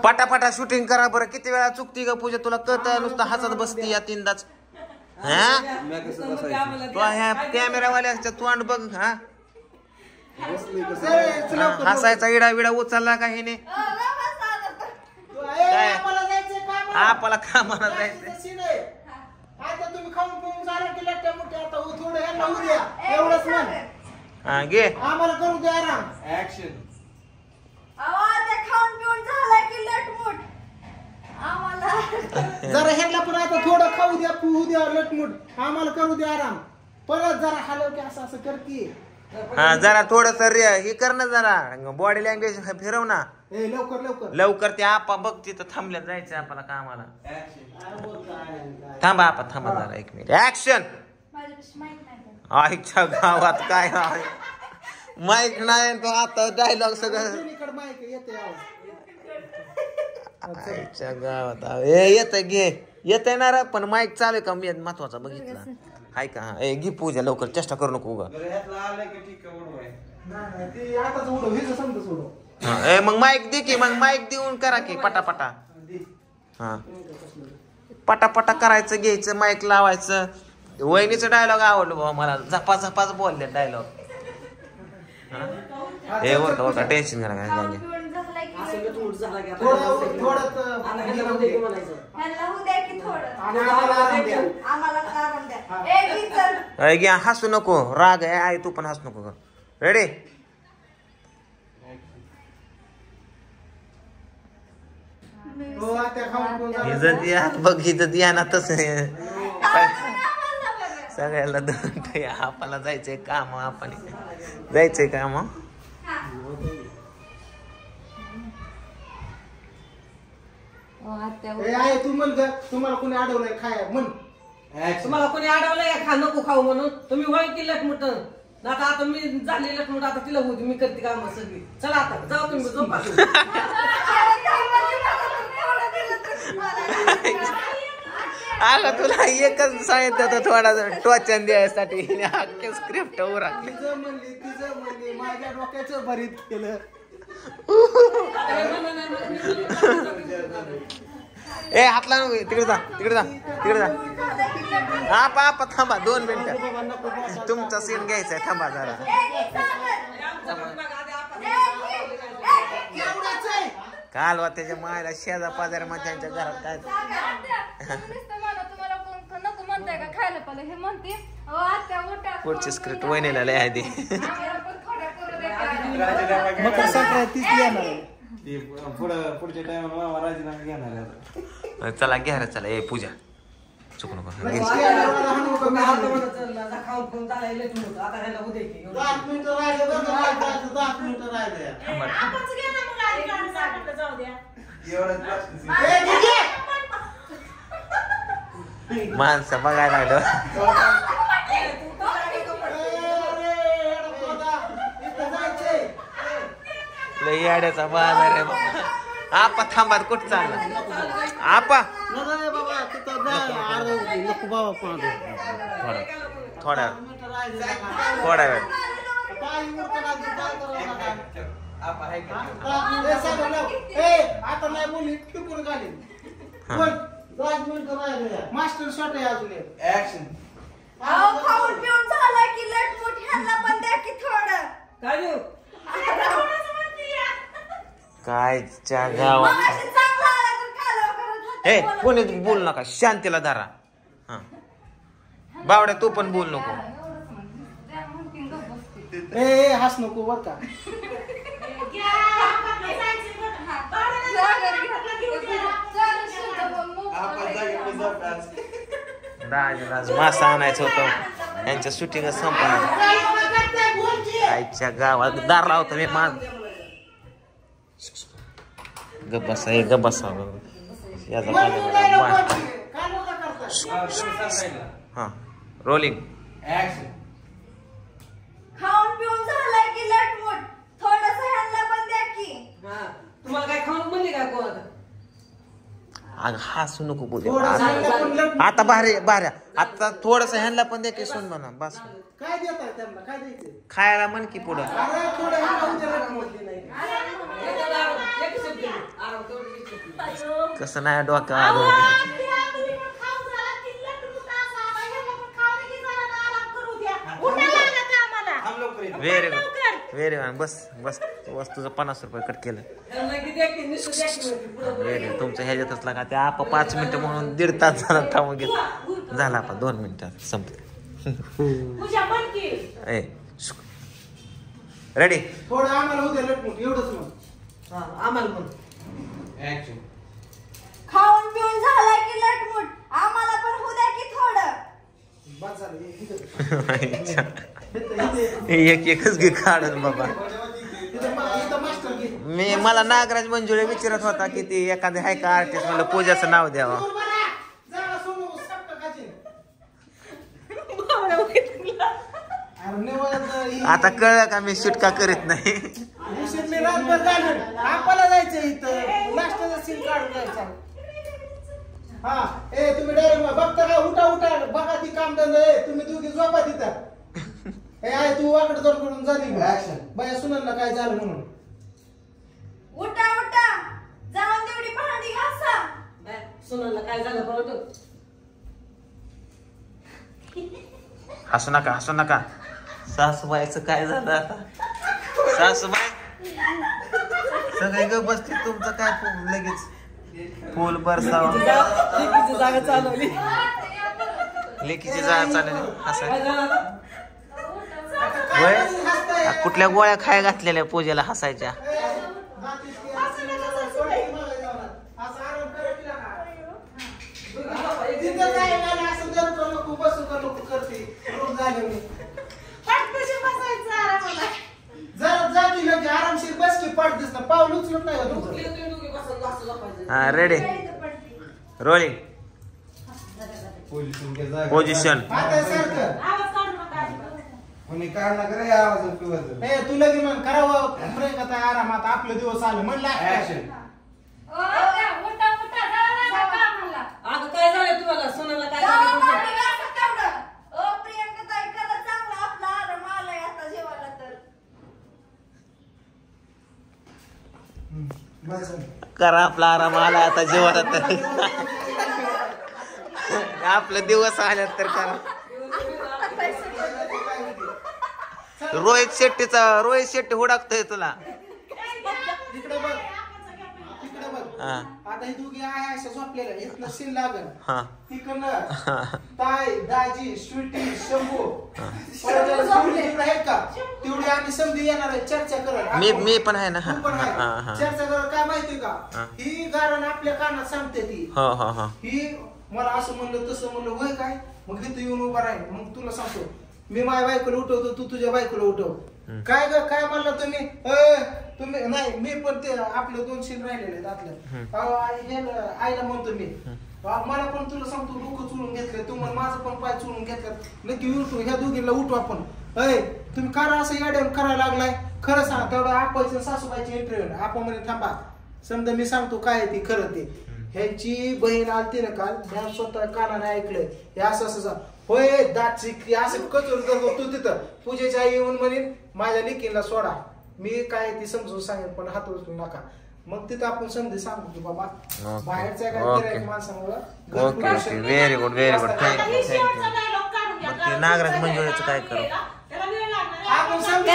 पटापटा शूटिंग करा बरं. किती वेळा चुकती का पूजा तुला कळत नुसतं हसत बसती या तीनदाच. ह्या कॅमेरावाल्याच्या तोंड बघ. हा हसायचा इडा विडा उचलला का हिने काय आपल्याला कामाला जायचं. आता तुम्ही खाऊन पिऊन झालं की लट्ट्या मुठ्या आता थोडं ह्यांना उद्या एवढंच म्हण. हा घे आम्हाला करू द्या आराम. ऍक्शन. ते खाऊन पिऊन झाला की लटमुट आम्हाला जरा ह्यांना पण आता थोडं खाऊ द्या पिऊ द्या लटमुट आम्हाला करू द्या आराम. परत जरा हलव की असं असं कर की. हा जरा थोडस हे कर ना जरा बॉडी लँग्वेज फिरव ना. लवकर लवकर लवकर ते आपा बघ तिथं थांबल्यात जायचं आपल्याला कामाला. थांबा आपा थांबा जरा 1 मिनिट. ऍक्शन. आईच्या गावात काय आहे माईक नाही तो आता डायलॉग सगळं आईच्या गावात येत घे येत येणार पण माईक चालू का मी महत्वाचा बघितला आहे का. घे पूजा लवकर चेष्टा करू नको उगा. मग माईक दे की मग माईक देऊन करा की पटापटा. हा पटापटा करायचं घ्यायचं माईक लावायचं. वहिनीचं डायलॉग आवडलं बाबा मला. झपा झपाच बोलले डायलॉग. हे होता टेन्शन करा काय घ्या. हसू नको राग आहे तू पण हसू नको. रेडी. इज्जत या बघ इज्जत या ना तस सगळ्याला दोन आपल्याला जायचंय काम. आपण जायचंय काम. तुम्हाला कोणी अडवलंय खाय म्हण. तुम्हाला कोणी अडवलंय खा नको खाऊ म्हणून तुम्ही होय की लटमुट. आता आता मी झाली लटमुट आता तिला होती मी करते काम सगळी. चला आता जाऊ तुम्ही झोपा. अगं तुला एकच सांगितलं थोडा टोचन द्यायसाठी अख्खे स्क्रिप्ट उरकले. म्हणली माझ्या डोक्याचं भरीत केलं. हात लावून तिकडे जा तिकडे जा तिकडे जा. आपा थांबा 2 मिनिटं तुमचा सीन घ्यायचा आहे. थांबा जरा. कालवा त्याच्या मायला शेजा पाजाऱ्या मध्ये त्यांच्या घरात काय पुढची स्क्रिप्ट वहिनीला लय आहे. मकर संक्रांतीच येणार. पुढच्या टाइमला राजीनामा घेणार. चला घ्या रे चला. पूजा चुकू नको. माणसं बघायला लागलं. लय याड्याचा बाजार आहे. आपा थांबा कुठं चालला आपा. थोडा वेळ. आता नाही बोलली मास्टर शॉट आहे अजून. ऍक्शन. खाऊन पिऊन झाला की लटमुट ह्यांना पण द्या की थोडं. काय देऊ कायच्या गावात हे कोणी बोल नका. शांतीला धरा. हा बावड्या तू पण बोल नको. हस नको बर का. मासा आणायचं होतं यांच्या शूटिंग संपणार. आईच्या गावात दार लावतो मी माझ. गप्पा गप्पा हा रोलिंग. खाऊन पिऊन झालाय की लटमुट थोडस ह्यांना पण द्या की. तुम्हाला काय खाऊन म्हणली काय कोण. अग हसू नको बोल. आता भाऱ्या आता थोडस ह्यांना पण द्या की सुन म्हणा बस. काय देताय त्यांना काय द्यायचं. खायला म्हण की पुढं. कसं नाही डोक्यावर अहो, आलं. त्या तुम्ही पण खाऊन झाला की लटमुट असा. आता ह्याला पण खाऊ दे की जरा ना आराम करू द्या. उठा लागा कामाला. थांब लवकर ये. व्हेरी गुड लवकर. Very good. बस बस बस तुझं 50 रुपये कट केलं. त्यांना किती ऍक्टिंग नुसतं ऍक्टिंग होती पुढं व्हेरी गुड. तुमचं ह्याच्यातच लागा ते आपा 5 मिनिटं म्हणून 1.5 तास झाला थांबून घेत झाला आपा 2 मिनिटात संपलं. पूजा पण की. ए रेडी. थोडं आम्हाला उद्या लटमुट एवढंच मग. हा, आम्हाला पण Action. खाऊन पिऊन झाला की लटमुट. आम्हाला पण होऊ द्या की थोडं. बस झालं इथं एक एकच घे काढून बाबा. इथं मास्टर घे. मला नागराज मंजुळे विचारत होता की ती एखादी आहे का आर्टिस्ट म्हणलं पूजाचं नाव द्यावं. जरा सोनू सपटं खाशील. अरे आता कळलं का मी शूट का करीत नाही. मी रातभर झालं आपल्याला जायचं इथं लास्टचा सीन काढून जायचा. हा ए तुम्ही डायरेक्ट बघता का उठा उठा बघा ती काम धंदा आहे तुम्ही दोघी झोपा तिथं. ए आहे तू वाकड जोड करून झाली बाया सुनांना काय झालं म्हणून. उठा उठा. जाऊन तेवढी भांडी घासा. बाय, सुनाला काय झालं बरं. हसू नका हसू नका. सासूबाईचं काय झालं आता. सासूबाई सगळे ग बसते तुमचं काय लगेच फुल बरसावा. लेकीची जागा चालवली. लेकीची जाळ चालली असं काय झालं आता? होय. कुठल्या गोळ्या खाय घातलेल्या पूजेला हसायच्या. आरामशीर बस की पाठ दिसत पाऊल उचलत नाही का तुझं. तुम्ही दोघी बसून जास्त झोपायचं. हा रेडी रोलिंग पोझिशन. आता सारखं आवाज काढू नका. कोणी काढ नका रे आवाज पिवत. ए तुला की म्हण करावं प्रेम आता आरामात आपले दिवस आले म्हणलं Action. उठा उठा. जाऊ कामाला. अगं काय झालं तुम्हाला सुनाला काय जाऊ झालं भांडी घासा तेवढं. प्रियंका ताई करा चांगला आपला आराम आलाय आता जेवायला तर. बस करा आपला आराम आला आता जेवायला तर. आपले दिवस आल्यात तर करा. रोहित शेट्टी हुडाकतोय तुला. इकडे बघ तिकडे बघ. हा आता ही दोघी आहे अशा झोपलेल्या इथनं सीन लागल हा तिकडनं ताई दाजी स्वीटी शंभू तेवढी आहेत का तेवढी आम्ही समधी येणार आहे चर्चा करत. मी पण आहे ना. तू पण आहे. हा हा चर्चा करत काय माहिती का हा. ही गारण आपल्या कानात सांगते ती. हो हो हो. ही मला असं म्हणलं तसं म्हणलं होय काय मग इथं येऊन उभा राहील मग तुला सांगतो मी माझ्या बायकोला उठवतो तू तुझ्या बायकोला उठव. काय ग काय म्हणलं तुम्ही तुम्ही नाही मी पण ते आपले 2 सीन राहिलेले आहेत आतल्या. आईला म्हणतो मी मला पण तुला सांगतो डोकं चुरून घेतलं तू माझं पण पाय चुरून घेतलं नक्की उठू ह्या दोघीला उठू आपण. तुम्ही करा असं याड्यावर करायला लागलाय खरं सांग तेवढं आपायचं सासूबाईची इंटरव्ह्यू आपण म्हणे थांबा समजा मी सांगतो काय ती खरं ते. ह्यांची बहीण आलती ना काल ह्या स्वतः कानाने ऐकलंय हे असं असं होय दात चिकली असं कचोर करतो तू तिथं पूजेच्या आई येऊन म्हणेन माझ्या लेकीला सोडा मी काय ती समजून सांगेन पण हात उचलू नका. मग तिथं आपण समजे सांगू की बाबा बाहेरच्या काय गिऱ्हाईक माणसामुळं. Okay very good very good. आता थँक्यू ही थँक्यू. शेवटचा dialogue काढून घ्या. मग ते नागराज मंजुळेचं काय करू. त्याला वेळ लागणार आहे. आपण समजून